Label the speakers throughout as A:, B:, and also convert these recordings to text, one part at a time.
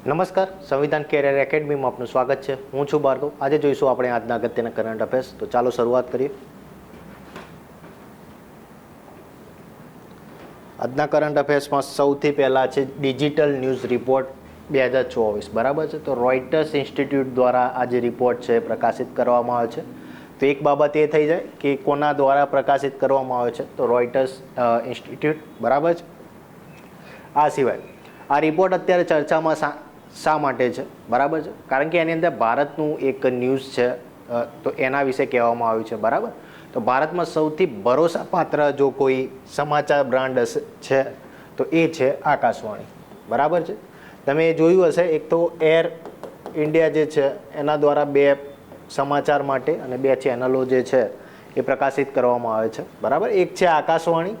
A: નમસ્કાર, સંવિધાન કેરિયર એકેડમીમાં આપનું સ્વાગત છે. હું છું ભાર્ગવ. આજે જોઈશું આપણે આજના અગત્યના કરંટ અફેર્સ. તો ચાલો શરૂઆત કરીએ. આજના કરંટ અફેર્સમાં સૌથી પહેલાં છે ડિજિટલ ન્યૂઝ રિપોર્ટ 2024, બરાબર છે. તો રોઇટર્સ ઇન્સ્ટિટ્યૂટ દ્વારા આ જે રિપોર્ટ છે પ્રકાશિત કરવામાં આવે છે. તો એક બાબત એ થઈ જાય કે કોના દ્વારા પ્રકાશિત કરવામાં આવે છે, તો રોઇટર્સ ઇન્સ્ટિટ્યૂટ, બરાબર છે. આ સિવાય આ રિપોર્ટ અત્યારે ચર્ચામાં શા માટે છે, બરાબર છે? કારણ કે એની અંદર ભારતનું એક ન્યૂઝ છે, તો એના વિશે કહેવામાં આવ્યું છે, બરાબર. તો ભારતમાં સૌથી ભરોસાપાત્ર જો કોઈ સમાચાર બ્રાન્ડ છે તો એ છે આકાશવાણી, બરાબર છે. તમે જોયું હશે, એક તો એર ઇન્ડિયા જે છે એના દ્વારા 2 સમાચાર માટે અને 2 ચેનલો જે છે એ પ્રકાશિત કરવામાં આવે છે, બરાબર. એક છે આકાશવાણી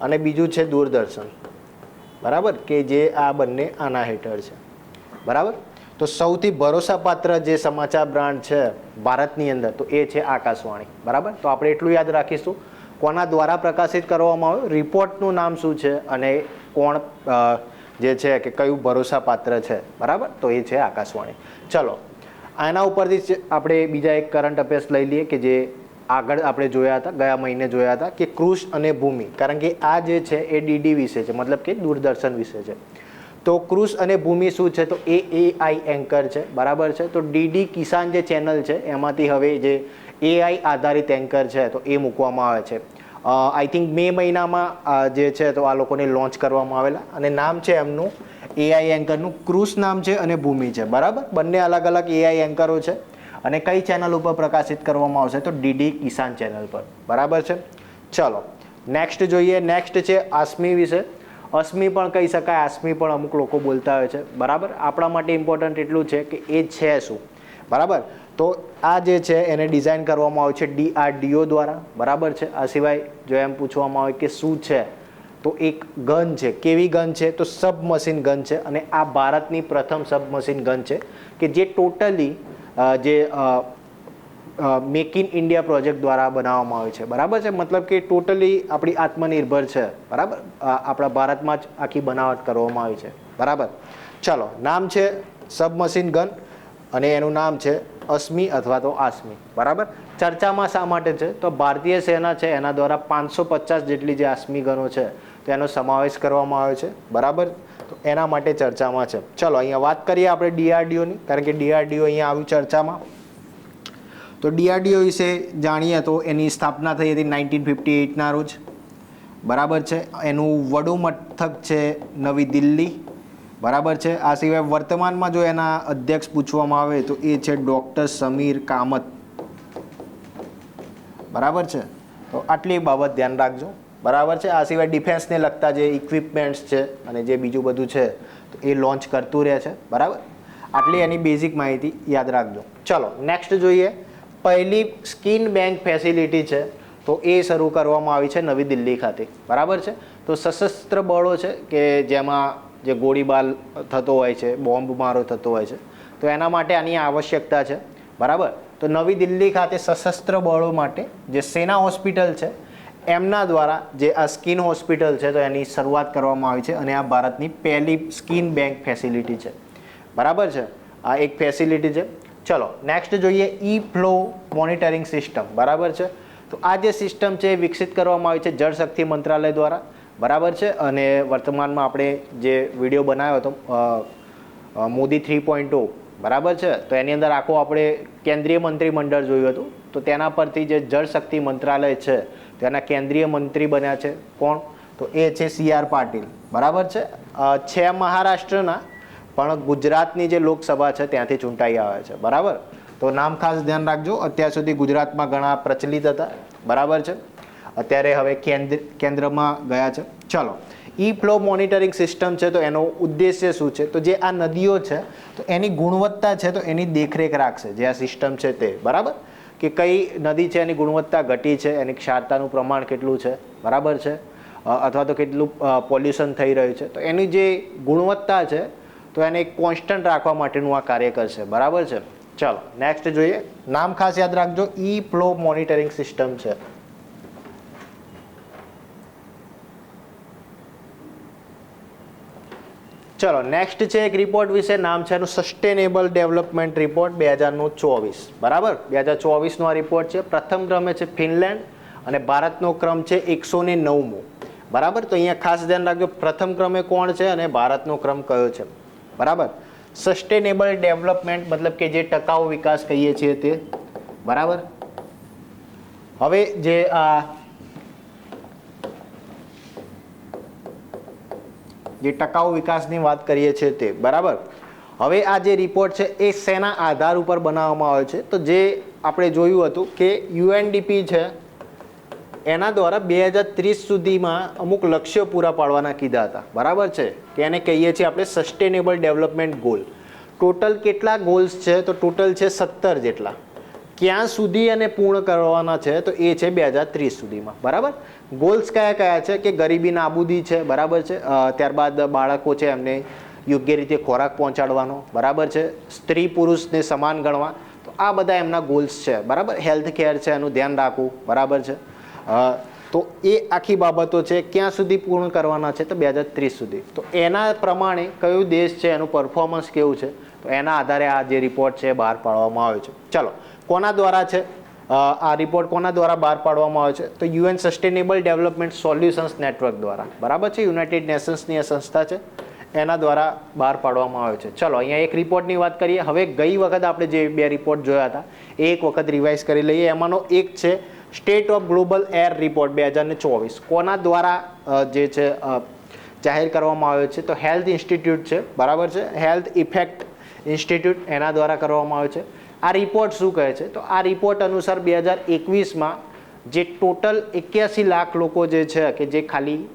A: અને બીજું છે દૂરદર્શન, બરાબર, કે જે આ બંને આના હેઠળ છે, બરાબર. તો સૌથી ભરોસાપાત્ર જે સમાચાર બ્રાન્ડ છે ભારતની અંદર તો એ છે આકાશવાણી, બરાબર. તો આપણે એટલું યાદ રાખીશું કોના દ્વારા પ્રકાશિત કરવામાં આવ્યું, રિપોર્ટનું નામ શું છે અને કોણ જે છે કે કયું ભરોસાપાત્ર છે, બરાબર. તો એ છે આકાશવાણી. ચલો, આના ઉપરથી આપણે બીજા એક કરંટ અફેર્સ લઈ લઈએ કે જે આગળ આપણે જોયા હતા, ગયા મહિને જોયા હતા, કે કૃષ અને ભૂમિ. કારણ કે આ જે છે એ ડીડી વિશે છે, મતલબ કે દૂરદર્શન વિશે છે. તો કૃષ અને ભૂમિ શું છે, તો એ એઆઈ એન્કર છે, બરાબર છે. તો ડીડી કિસાન જે ચેનલ છે એમાંથી હવે જે એઆઈ આધારિત એન્કર છે તો એ મૂકવામાં આવે છે. આઈ થિંક મે મહિનામાં જે છે તો આ લોકોને લોન્ચ કરવામાં આવેલા, અને નામ છે એમનું એઆઈ એન્કરનું કૃષ નામ છે અને ભૂમિ છે, બરાબર. બંને અલગ અલગ એઆઈ એન્કરો છે. અને કઈ ચેનલ ઉપર પ્રકાશિત કરવામાં આવશે, તો ડીડી કિસાન ચેનલ પર, બરાબર છે. ચલો નેક્સ્ટ જોઈએ. નેક્સ્ટ છે આસમી વિશે. અસ્મી પણ કહી શકાય, આસમી પણ અમુક લોકો બોલતા હોય છે, બરાબર. આપણા માટે ઇમ્પોર્ટન્ટ એટલું છે કે એ છે શું, બરાબર. તો આ જે છે એને ડિઝાઇન કરવામાં આવે છે DRDO દ્વારા, બરાબર છે. આ સિવાય જો એમ પૂછવામાં આવે કે શું છે, તો એક ગન છે. કેવી ગન છે, તો સબમશીન ગન છે. અને આ ભારતની પ્રથમ સબમશીન ગન છે કે જે ટોટલી જે મેક ઇન ઇન્ડિયા પ્રોજેક્ટ દ્વારા બનાવવામાં આવે છે, બરાબર છે. મતલબ કે ટોટલી આપણી આત્મનિર્ભર છે, બરાબર. આપણા ભારતમાં જ આખી બનાવટ કરવામાં આવી છે, બરાબર. ચલો, નામ છે સબમશીન ગન અને એનું નામ છે અસ્મી અથવા તો આસમી, બરાબર. ચર્ચામાં શા માટે છે, તો ભારતીય સેના છે એના દ્વારા 550 જેટલી જે આસમી ગનો છે તો એનો સમાવેશ કરવામાં આવ્યો છે, બરાબર. તો એના માટે ચર્ચામાં છે. ચલો, અહીંયા વાત કરીએ આપણે DRDOની, કારણ કે DRDO અહીંયા આવ્યું ચર્ચામાં. તો DRDO વિશે જાણીએ તો એની સ્થાપના થઈ હતી 1958ના રોજ, બરાબર છે. એનું વડું મથક છે નવી દિલ્હી, બરાબર છે. આ સિવાય વર્તમાનમાં જો એના અધ્યક્ષ પૂછવામાં આવે તો એ છે ડૉક્ટર સમીર કામત, બરાબર છે. તો આટલી બાબત ધ્યાન રાખજો, બરાબર છે. આ સિવાય ડિફેન્સને લગતા જે ઇક્વિપમેન્ટ્સ છે અને જે બીજું બધું છે તો એ લોન્ચ કરતું રહે છે, બરાબર. આટલી એની બેઝિક માહિતી યાદ રાખજો. ચલો નેક્સ્ટ જોઈએ. પહેલી સ્કિન બેંક ફેસિલિટી છે તો એ શરૂ કરવામાં આવી છે નવી દિલ્હી ખાતે, બરાબર છે. તો સશસ્ત્ર બળો છે કે જેમાં જે ગોળીબાર થતો હોય છે, બોમ્બ મારો થતો હોય છે, તો એના માટે આની આવશ્યકતા છે, બરાબર. તો નવી દિલ્હી ખાતે સશસ્ત્ર બળો માટે જે સેના હોસ્પિટલ છે એમના દ્વારા જે આ સ્કિન હોસ્પિટલ છે તો એની શરૂઆત કરવામાં આવી છે. અને આ ભારતની પહેલી સ્કિન બેંક ફેસિલિટી છે, બરાબર છે. આ એક ફેસિલિટી છે. ચલો નેક્સ્ટ જોઈએ. ઈ ફ્લો મોનિટરિંગ સિસ્ટમ, બરાબર છે. તો આ જે સિસ્ટમ છે એ વિકસિત કરવામાં આવી છે જળ શક્તિ મંત્રાલય દ્વારા, બરાબર છે. અને વર્તમાનમાં આપણે જે વિડીયો બનાવ્યો હતો મોદી 3.0, બરાબર છે, તો એની અંદર આખું આપણે કેન્દ્રીય મંત્રીમંડળ જોયું હતું. તો તેના પરથી જે જળ શક્તિ મંત્રાલય છે તેના કેન્દ્રીય મંત્રી બન્યા છે કોણ, તો એ છે CR પાટીલ, બરાબર છે મહારાષ્ટ્રના, પણ ગુજરાતની જે લોકસભા છે ત્યાંથી ચૂંટાઈ આવે છે, બરાબર. તો નામ ખાસ ધ્યાન રાખજો. અત્યાર સુધી ગુજરાતમાં ઘણા પ્રચલિત હતા, બરાબર છે. અત્યારે હવે કેન્દ્રમાં ગયા છે. ચલો, ઈ ફ્લો મોનિટરિંગ સિસ્ટમ છે તો એનો ઉદ્દેશ્ય શું છે, તો જે આ નદીઓ છે તો એની ગુણવત્તા છે તો એની દેખરેખ રાખશે જે આ સિસ્ટમ છે તે, બરાબર. કે કઈ નદી છે એની ગુણવત્તા ઘટી છે, એની ક્ષારતાનું પ્રમાણ કેટલું છે, બરાબર છે, અથવા તો કેટલું પોલ્યુશન થઈ રહ્યું છે, તો એની જે ગુણવત્તા છે તો એને કોન્સ્ટન્ટ રાખવા માટેનું આ કાર્ય કરશે, બરાબર છે. ચાલો નેક્સ્ટ જોઈએ. નામ ખાસ યાદ રાખજો, ઈ ફ્લો મોનિટરિંગ સિસ્ટમ છે. ચલો નેક્સ્ટ છે એક રિપોર્ટ વિશે, નામ છે એનું સસ્ટેનેબલ ડેવલપમેન્ટ રિપોર્ટ 2024, બરાબર. 2024નો આ રિપોર્ટ છે. પ્રથમ ક્રમે છે ફિનલેન્ડ અને ભારતનો ક્રમ છે 109મો, બરાબર. તો અહીંયા ખાસ ધ્યાન રાખજો પ્રથમ ક્રમે કોણ છે અને ભારતનો ક્રમ કયો છે, બરાબર. સસ્ટેનેબલ ડેવલપમેન્ટ મતલબ કે જે ટકાઉ વિકાસ કહીએ છીએ તે, બરાબર. હવે જે ટકાઉ વિકાસની વાત કરીએ છીએ તે, બરાબર. હવે આ જે રિપોર્ટ છે એ શેના આધાર ઉપર બનાવવામાં આવ્યો છે, તો જે આપણે જોયું હતું કે યુએનડીપી છે એના દ્વારા 2030 સુધીમાં અમુક લક્ષ્યો પૂરા પાડવાના કીધા હતા, બરાબર છે, કે એને કહીએ છીએ આપણે સસ્ટેનેબલ ડેવલપમેન્ટ ગોલ. ટોટલ કેટલા ગોલ્સ છે, તો ટોટલ છે 17 જેટલા. ક્યાં સુધી અને પૂર્ણ કરવાના છે, તો એ છે 2030 સુધીમાં, બરાબર. ગોલ્સ કયા કયા છે કે ગરીબી નાબૂદી છે, બરાબર છે. ત્યારબાદ બાળકો છે એમને યોગ્ય રીતે ખોરાક પહોંચાડવાનો, બરાબર છે. સ્ત્રી પુરુષને સમાન ગણવા, તો આ બધા એમના ગોલ્સ છે, બરાબર. હેલ્થ કેર છે એનું ધ્યાન રાખવું, બરાબર છે. તો એ આખી બાબતો છે. ક્યાં સુધી પૂર્ણ કરવાના છે, તો 2030 સુધી. તો એના પ્રમાણે કયો દેશ છે એનું પરફોર્મન્સ કેવું છે, તો એના આધારે આ જે રિપોર્ટ છે બહાર પાડવામાં આવ્યો છે. ચલો કોના દ્વારા છે આ રિપોર્ટ, કોના દ્વારા બહાર પાડવામાં આવ્યો છે, તો UN sustainable development solutions network દ્વારા, બરાબર છે. યુનાઇટેડ નેશન્સની આ સંસ્થા છે એના દ્વારા બહાર પાડવામાં આવ્યો છે. ચલો અહીંયા એક રિપોર્ટની વાત કરીએ. હવે ગઈ વખત આપણે જે 2 રિપોર્ટ જોયા હતા એ એક વખત રિવાઇઝ કરી લઈએ. એમાંનો એક છે state of global air report 2024. કોના દ્વારા જે છે જાહેર કરવામાં આવ્યો છે, તો હેલ્થ ઇન્સ્ટિટ્યૂટ છે, બરાબર છે. હેલ્થ ઇફેક્ટ ઇન્સ્ટિટ્યૂટ એના દ્વારા કરવામાં આવ્યો છે. આ રિપોર્ટ શું કહે છે, તો આ રિપોર્ટ અનુસાર 2021માં જે ટોટલ 81 લાખ લોકો જે છે કે જે ખાલી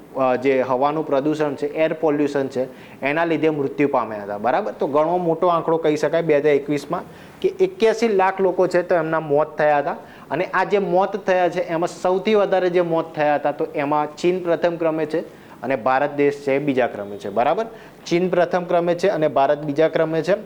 A: જે હવાનું પ્રદૂષણ છે, એર પોલ્યુશન છે, એના લીધે મૃત્યુ પામ્યા હતા, બરાબર. તો ઘણો મોટો આંકડો કહી શકાય 2021માં કે 81 લાખ લોકો છે તો એમના મોત થયા હતા. અને આ જે મોત થયા છે એમાં સૌથી વધારે જે મોત થયા હતા તો એમાં ચીન પ્રથમ ક્રમે છે અને ભારત દેશ છે બીજા ક્રમે છે, બરાબર. ચીન પ્રથમ ક્રમે છે અને ભારત બીજા ક્રમે છે.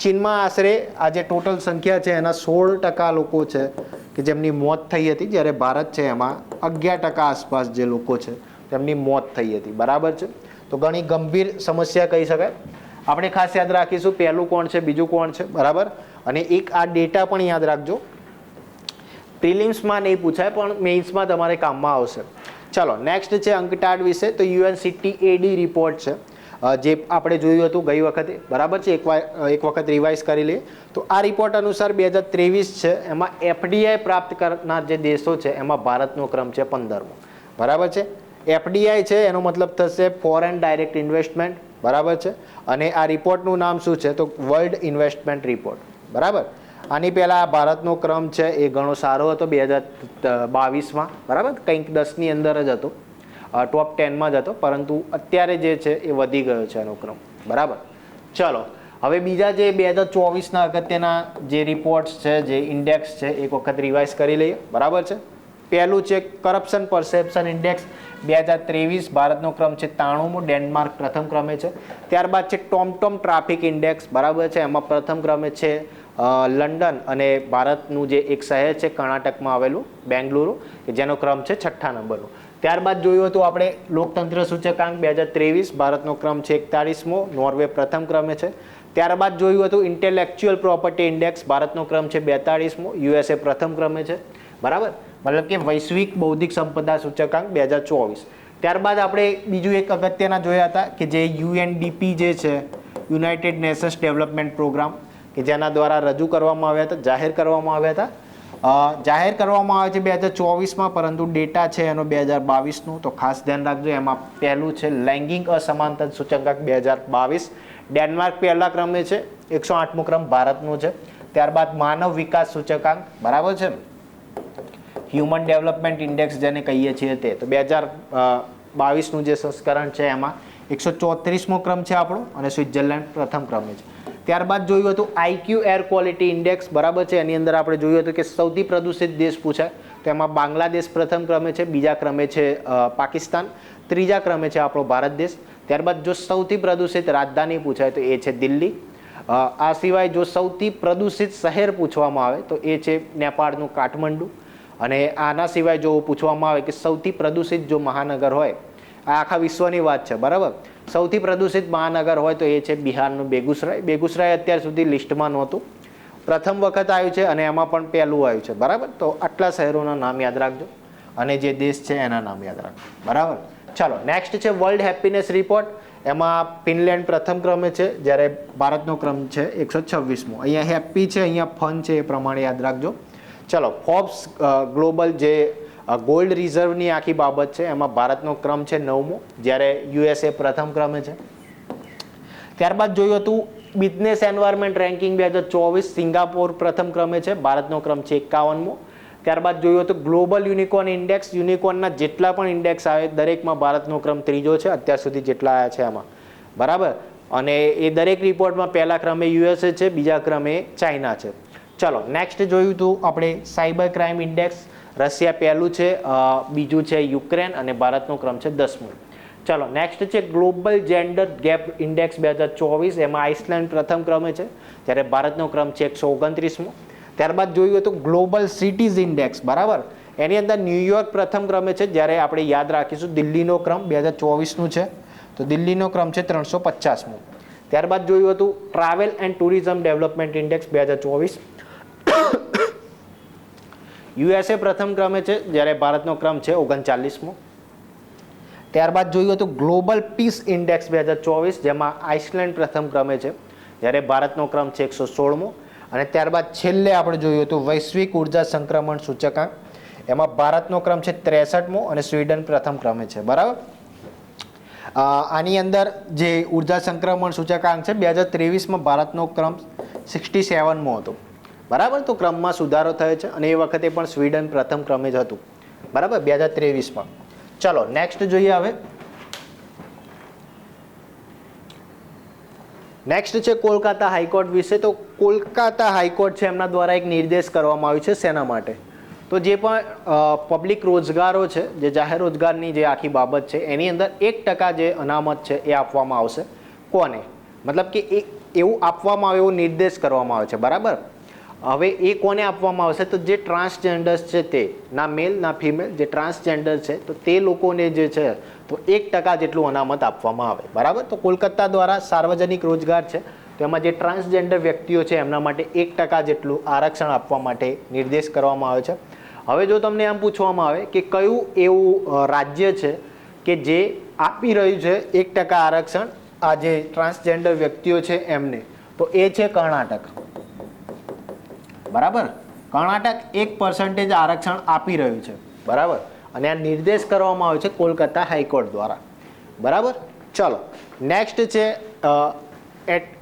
A: ચીનમાં આશરે આ જે ટોટલ સંખ્યા છે એના 16% લોકો છે કે જેમની મોત થઈ હતી, જ્યારે ભારત છે એમાં 11% આસપાસ જે લોકો છે તેમની મોત થઈ હતી, બરાબર છે. તો ઘણી ગંભીર સમસ્યા કહી શકાય. આપણે ખાસ યાદ રાખીશું પહેલું કોણ છે, બીજું કોણ છે, બરાબર. અને એક આ ડેટા પણ યાદ રાખજો, પ્રિલિમ્સમાં નહીં પૂછાય પણ મેઇન્સમાં તમારે કામમાં આવશે. ચલો નેક્સ્ટ છે અંકટાડ વિશે, તો UNCTAD રિપોર્ટ છે જે આપણે જોયું હતું ગઈ વખતે, બરાબર છે. એક વખત રિવાઇઝ કરી લઈએ. તો આ રિપોર્ટ અનુસાર 2023 છે એમાં FDI પ્રાપ્ત કરનાર જે દેશો છે એમાં ભારતનો ક્રમ છે 15મો, બરાબર છે. FDI છે એનો મતલબ થશે ફોરેન ડાયરેક્ટ ઇન્વેસ્ટમેન્ટ, બરાબર છે. અને આ રિપોર્ટનું નામ શું છે, તો વર્લ્ડ ઇન્વેસ્ટમેન્ટ રિપોર્ટ, બરાબર. આની પહેલાં ભારતનો ક્રમ છે એ ઘણો સારો હતો 2022માં, બરાબર. કંઈક 10ની અંદર જ હતો, ટોપ 10માં જ હતો, પરંતુ અત્યારે જે છે એ વધી ગયો છે એનો ક્રમ, બરાબર. ચલો હવે બીજા જે 2024ના અગત્યના જે રિપોર્ટ્સ છે, જે ઇન્ડેક્સ છે, એક વખત રિવાઇઝ કરી લઈએ, બરાબર છે. પહેલું છે કરપ્શન પરસેપ્શન ઇન્ડેક્સ 2023, ભારતનો ક્રમ છે 93મો, ડેનમાર્ક પ્રથમ ક્રમે છે. ત્યારબાદ છે ટોમટોમ ટ્રાફિક ઇન્ડેક્સ, બરાબર છે. એમાં પ્રથમ ક્રમે છે લંડન અને ભારતનું જે એક શહેર છે કર્ણાટકમાં આવેલું બેંગલુરુ, કે જેનો ક્રમ છે 6ઠ્ઠા નંબરનો. ત્યારબાદ જોયું હતું આપણે લોકતંત્ર સૂચકાંક 2023, ભારતનો ક્રમ છે 41મો, નોર્વે પ્રથમ ક્રમે છે. ત્યારબાદ જોયું હતું ઇન્ટેલેક્ચ્યુઅલ પ્રોપર્ટી ઇન્ડેક્સ, ભારતનો ક્રમ છે 42મો, USA પ્રથમ ક્રમે છે, બરાબર. મતલબ કે વૈશ્વિક બૌદ્ધિક સંપદા સૂચકાંક 2024. ત્યારબાદ આપણે બીજું એક અગત્યના જોયા હતા કે જે UNDP જે છે, યુનાઇટેડ નેશન્સ ડેવલપમેન્ટ પ્રોગ્રામ, કે જેના દ્વારા રજૂ કરવામાં આવ્યા હતા, જાહેર કરવામાં આવ્યા હતા. જાહેર કરવામાં આવે છે 2024માં, પરંતુ ડેટા છે એનો 2022નું, તો ખાસ ધ્યાન રાખજો. એમાં પહેલું છે લૈંગિક અસમાનતા સૂચકાંક 2022, ડેનમાર્ક પહેલા ક્રમે છે, 108મો ક્રમ ભારતનો છે. ત્યારબાદ માનવ વિકાસ સૂચકાંક, બરાબર છે, હ્યુમન ડેવલપમેન્ટ ઇન્ડેક્સ જેને કહીએ છીએ તે, તો 2022નું જે સંસ્કરણ છે એમાં 134મો ક્રમ છે આપણો, અને સ્વિટ્ઝરલેન્ડ પ્રથમ ક્રમે છે. ત્યારબાદ જોયું હતું IQ એર ક્વોલિટી ઇન્ડેક્સ, બરાબર છે. એની અંદર આપણે જોયું હતું કે સૌથી પ્રદૂષિત દેશ પૂછાય, તો એમાં બાંગ્લાદેશ પ્રથમ ક્રમે છે, બીજા ક્રમે છે પાકિસ્તાન, ત્રીજા ક્રમે છે આપણો ભારત દેશ. ત્યારબાદ જો સૌથી પ્રદૂષિત રાજધાની પૂછાય તો એ છે દિલ્હી. આ સિવાય જો સૌથી પ્રદૂષિત શહેર પૂછવામાં આવે તો એ છે નેપાળનું કાઠમંડુ. અને આના સિવાય જો પૂછવામાં આવે કે સૌથી પ્રદૂષિત જો મહાનગર હોય, આ આખા વિશ્વની વાત છે, બરાબર, સૌથી પ્રદૂષિત મહાનગર હોય તો એ છે બિહારનું બેગુસરાય. બેગુસરાય અત્યાર સુધી લિસ્ટમાં નહોતું, પ્રથમ વખત આવ્યું છે અને એમાં પણ પહેલું આવ્યું છે. બરાબર, તો આટલા શહેરોના નામ યાદ રાખજો અને જે દેશ છે એના નામ યાદ રાખજો. બરાબર, ચાલો નેક્સ્ટ છે વર્લ્ડ હેપીનેસ રિપોર્ટ. એમાં ફિનલેન્ડ પ્રથમ ક્રમે છે, જ્યારે ભારતનો ક્રમ છે 126મો. અહીંયા હેપી છે, અહીંયા ફન છે, એ પ્રમાણે યાદ રાખજો. ચલો, ફોર્બ્સ ગ્લોબલ જે ગોલ્ડ રિઝર્વની આખી બાબત છે એમાં ભારતનો ક્રમ છે 9મો, જ્યારે યુએસએ પ્રથમ ક્રમે છે. ત્યારબાદ જોયું હતું બિઝનેસ એન્વાયરમેન્ટ રેન્કિંગ 2024, સિંગાપોર પ્રથમ ક્રમે છે, ભારતનો ક્રમ છે 51મો. ત્યારબાદ જોયું હતું ગ્લોબલ યુનિકોર્ન ઇન્ડેક્સ. યુનિકોર્નના જેટલા પણ ઇન્ડેક્સ આવે દરેકમાં ભારતનો ક્રમ 3જો છે અત્યાર સુધી જેટલા આવ્યા છે એમાં. બરાબર, અને એ દરેક રિપોર્ટમાં પહેલા ક્રમે યુએસએ છે, બીજા ક્રમે ચાઇના છે. ચલો નેક્સ્ટ જોયું હતું આપણે સાયબર ક્રાઇમ ઇન્ડેક્સ. રશિયા પહેલું છે, બીજું છે યુક્રેન અને ભારતનો ક્રમ છે 10મો. ચલો નેક્સ્ટ છે ગ્લોબલ જેન્ડર ગેપ ઇન્ડેક્સ 2024. એમાં આઇસલેન્ડ પ્રથમ ક્રમે છે, જ્યારે ભારતનો ક્રમ છે 129મો. ત્યારબાદ જોયું હતું ગ્લોબલ સિટીઝ ઇન્ડેક્સ. બરાબર, એની અંદર ન્યુયોર્ક પ્રથમ ક્રમે છે, જ્યારે આપણે યાદ રાખીશું દિલ્હીનો ક્રમ 2024નું છે, તો દિલ્હીનો ક્રમ છે 350મો. ત્યારબાદ જોયું હતું travel and tourism development index 2024. USA પ્રથમ ક્રમે છે, જ્યારે ભારતનો ક્રમ છે 39મો. ત્યારબાદ જોયું હતું ગ્લોબલ પીસ ઇન્ડેક્સ 2024, જેમાં આઇસલેન્ડ પ્રથમ ક્રમે છે, જ્યારે ભારતનો ક્રમ છે 116મો. અને ત્યારબાદ છેલ્લે આપણે જોયું હતું વૈશ્વિક ઉર્જા સંક્રમણ સૂચકાંક. એમાં ભારતનો ક્રમ છે 63મો અને સ્વીડન પ્રથમ ક્રમે છે. બરાબર, આની અંદર જે ઉર્જા સંક્રમણ સૂચકાંક છે 2023માં ભારતનો ક્રમ 67મો હતો. બરાબર, તો ક્રમમાં સુધારો થયો છે અને એ વખતે પણ સ્વીડન પ્રથમ ક્રમે જ હતું. બરાબર, 2023માં. ચલો નેક્સ્ટ જોઈએ. હવે નેક્સ્ટ છે કોલકાતા હાઈકોર્ટ વિશે. તો કોલકાતા હાઈકોર્ટ છે એમના દ્વારા એક નિર્દેશ કરવામાં આવ્યો છે. શેના માટે? તો જે પણ પબ્લિક રોજગારો છે, જે જાહેર રોજગારની જે આખી બાબત છે એની અંદર 1% જે અનામત છે એ આપવામાં આવશે. કોને? મતલબ કે એવું આપવામાં આવે એવો નિર્દેશ કરવામાં આવે છે. બરાબર, હવે એ કોને આપવામાં આવશે? તો જે ટ્રાન્સજેન્ડર્સ છે તે, ના મેલ ના ફિમેલ, જે ટ્રાન્સજેન્ડર છે તો તે લોકોને જે છે તો 1% જેટલું અનામત આપવામાં આવે. બરાબર, તો કોલકાતા દ્વારા સાર્વજનિક રોજગાર છે તો એમાં જે ટ્રાન્સજેન્ડર વ્યક્તિઓ છે એમના માટે 1% જેટલું આરક્ષણ આપવા માટે નિર્દેશ કરવામાં આવે છે. હવે જો તમને એમ પૂછવામાં આવે કે કયું એવું રાજ્ય છે કે જે આપી રહ્યું છે 1% આરક્ષણ આ જે ટ્રાન્સજેન્ડર વ્યક્તિઓ છે એમને, તો એ છે કર્ણાટક. બરાબર, કર્ણાટક 1% આરક્ષણ આપી રહ્યું છે. બરાબર, અને આ નિર્દેશ કરવામાં આવ્યો છે કોલકાતા હાઈકોર્ટ દ્વારા. બરાબર, ચલો નેક્સ્ટ છે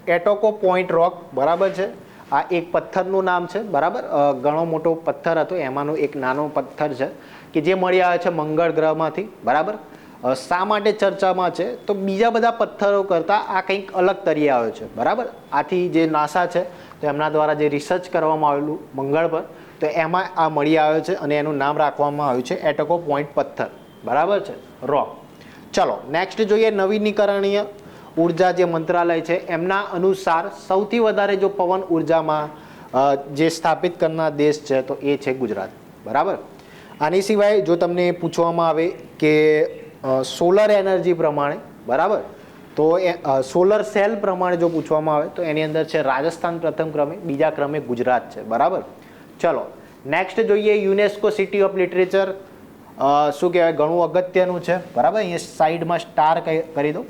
A: એટોકો પોઈન્ટ રોક. બરાબર છે, આ એક પથ્થરનું નામ છે. બરાબર, ઘણો મોટો પથ્થર હતો, એમાંનો એક નાનો પથ્થર છે કે જે મળી આવે છે મંગળ ગ્રહમાંથી. બરાબર, શા માટે ચર્ચામાં છે? તો બીજા બધા પથ્થરો કરતાં આ કંઈક અલગ તરી આવ્યો છે. બરાબર, આથી જે નાસા છે તો એમના દ્વારા જે રિસર્ચ કરવામાં આવેલું મંગળ પર, તો એમાં આ મળી આવ્યો છે અને એનું નામ રાખવામાં આવ્યું છે એટોકો પોઈન્ટ પથ્થર. બરાબર છે, રોક. ચલો નેક્સ્ટ જોઈએ નવીનીકરણીય ઉર્જા જે મંત્રાલય છે એમના અનુસાર સૌથી વધારે જો પવન ઉર્જામાં જે સ્થાપિત કરનાર દેશ છે તો એ છે ગુજરાત. બરાબર, આની સિવાય જો તમને પૂછવામાં આવે કે સોલર એનર્જી પ્રમાણે, બરાબર, તો સોલર સેલ પ્રમાણે જો પૂછવામાં આવે તો એની અંદર છે રાજસ્થાન પ્રથમ ક્રમે, બીજા ક્રમે ગુજરાત છે. બરાબર, ચલો નેક્સ્ટ જોઈએ યુનેસ્કો સિટી ઓફ લિટરેચર. શું કહેવાય, ઘણું અગત્યનું છે. બરાબર, અહીંયા સાઈડમાં સ્ટાર કરી દો,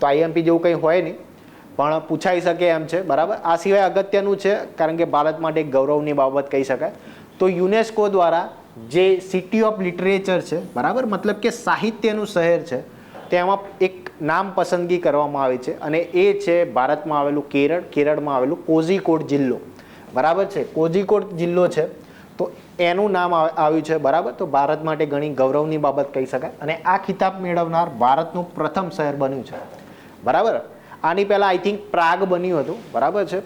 A: તો આઈએમપી જેવું કંઈ હોય નહીં પણ પૂછાઈ શકે એમ છે. બરાબર, આ સિવાય અગત્યનું છે કારણ કે ભારત માટે એક ગૌરવની બાબત કહી શકાય. તો યુનેસ્કો દ્વારા જે સિટી ઓફ લિટરેચર છે, બરાબર, મતલબ કે સાહિત્યનું શહેર છે, તેમાં એક નામ પસંદગી કરવામાં આવી છે અને એ છે ભારતમાં આવેલું કેરળ. કેરળમાં આવેલું કોઝિકોડ જિલ્લો. બરાબર છે, કોઝિકોડ જિલ્લો છે તો એનું નામ આવ્યું છે. બરાબર, તો ભારત માટે ઘણી ગૌરવની બાબત કહી શકાય અને આ ખિતાબ મેળવનાર ભારતનું પ્રથમ શહેર બન્યું છે. બરાબર, આની પહેલાં આઈ થિંક પ્રાગ બન્યું હતું. બરાબર છે,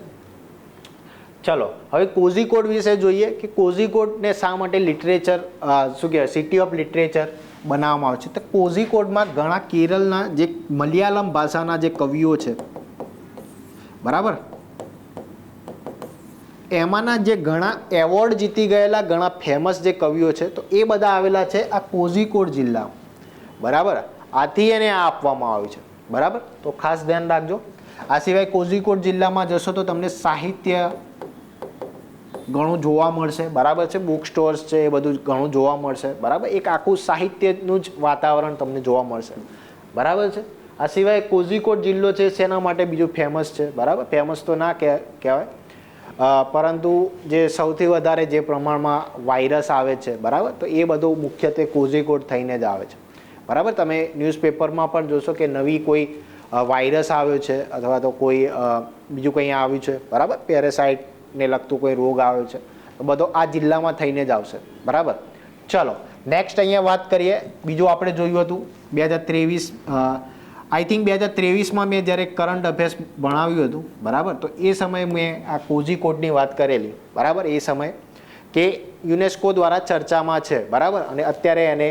A: ચલો હવે કોઝિકોડ વિશે જોઈએ કે કોઝિકોડને શા માટે લિટરેચર શું કહેવાય સિટી ઓફ લિટરેચર બનાવવામાં આવે છે. તો કોઝિકોડમાં ઘણા કેરળના જે મલયાલમ ભાષાના જે કવિઓ છે, બરાબર, એમાંના જે ઘણા એવોર્ડ જીતી ગયેલા ઘણા ફેમસ જે કવિઓ છે તો એ બધા આવેલા છે આ કોઝિકોડ જિલ્લામાં. બરાબર, આથી એને આ આપવામાં આવ્યું છે. બરાબર, તો ખાસ ધ્યાન રાખજો. આ સિવાય કોઝિકોડ જિલ્લામાં જશો તો તમને સાહિત્ય ઘણું જોવા મળશે, બરાબર છે. બુક સ્ટોર્સ છે એ બધું ઘણું જોવા મળશે, બરાબર. એક આખું સાહિત્યનું જ વાતાવરણ તમને જોવા મળશે, બરાબર છે. આ સિવાય કોઝિકોડ જિલ્લો છે શેના માટે બીજું ફેમસ છે, બરાબર. ફેમસ તો ના કહેવાય, પરંતુ જે સૌથી વધારે જે પ્રમાણમાં વાયરસ આવે છે, બરાબર, તો એ બધું મુખ્યત્વે કોઝિકોડ થઈને જ આવે છે, બરાબર. તમે ન્યૂઝપેપરમાં પણ જોશો કે નવી કોઈ વાયરસ આવ્યો છે અથવા તો કોઈ બીજું કંઈ આવ્યું છે, બરાબર, પેરેસાઇટને લગતું કોઈ રોગ આવ્યો છે, તો બધો આ જિલ્લામાં થઈને જ આવશે, બરાબર. ચલો નેક્સ્ટ અહીંયા વાત કરીએ. બીજું આપણે જોયું હતું 2023, આઈ થિંક 2023માં મેં જ્યારે કરંટ અફેર્સ ભણાવ્યું હતું, બરાબર, તો એ સમયે મેં આ કોઝિકોડની વાત કરેલી, બરાબર. એ સમયે કે યુનેસ્કો દ્વારા ચર્ચામાં છે, બરાબર, અને અત્યારે એને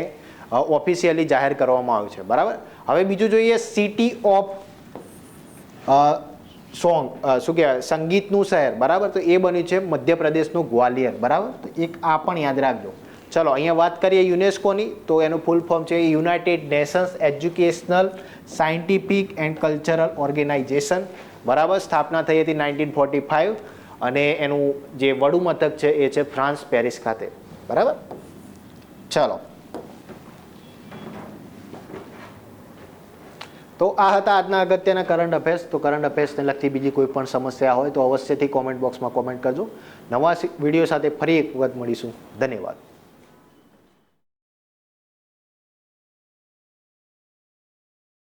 A: ઓફિશિયલી જાહેર કરવામાં આવ્યું છે, બરાબર. હવે બીજું જોઈએ સિટી ઓફ સોંગ, શું કહેવાય, સંગીતનું શહેર, બરાબર, તો એ બન્યું છે મધ્યપ્રદેશનું ગ્વાલિયર, બરાબર. તો એક આ પણ યાદ રાખજો. ચલો અહીંયા વાત કરીએ યુનેસ્કોની, તો એનું ફૂલ ફોર્મ છે united nations educational scientific and cultural organisation, બરાબર. સ્થાપના થઈ હતી 1945 અને એનું જે વડું મથક છે એ છે ફ્રાન્સ, પેરિસ ખાતે, બરાબર. ચલો, તો આ હતા આજના અગત્યના કરંટ અફેર્સ. તો કરંટ અફેર્સને લગતી બીજી કોઈ પણ સમસ્યા હોય તો અવશ્યથી કોમેન્ટ બોક્સમાં કોમેન્ટ કરજો. નવા વિડીયો સાથે ફરી એક વખત મળીશું. ધન્યવાદ.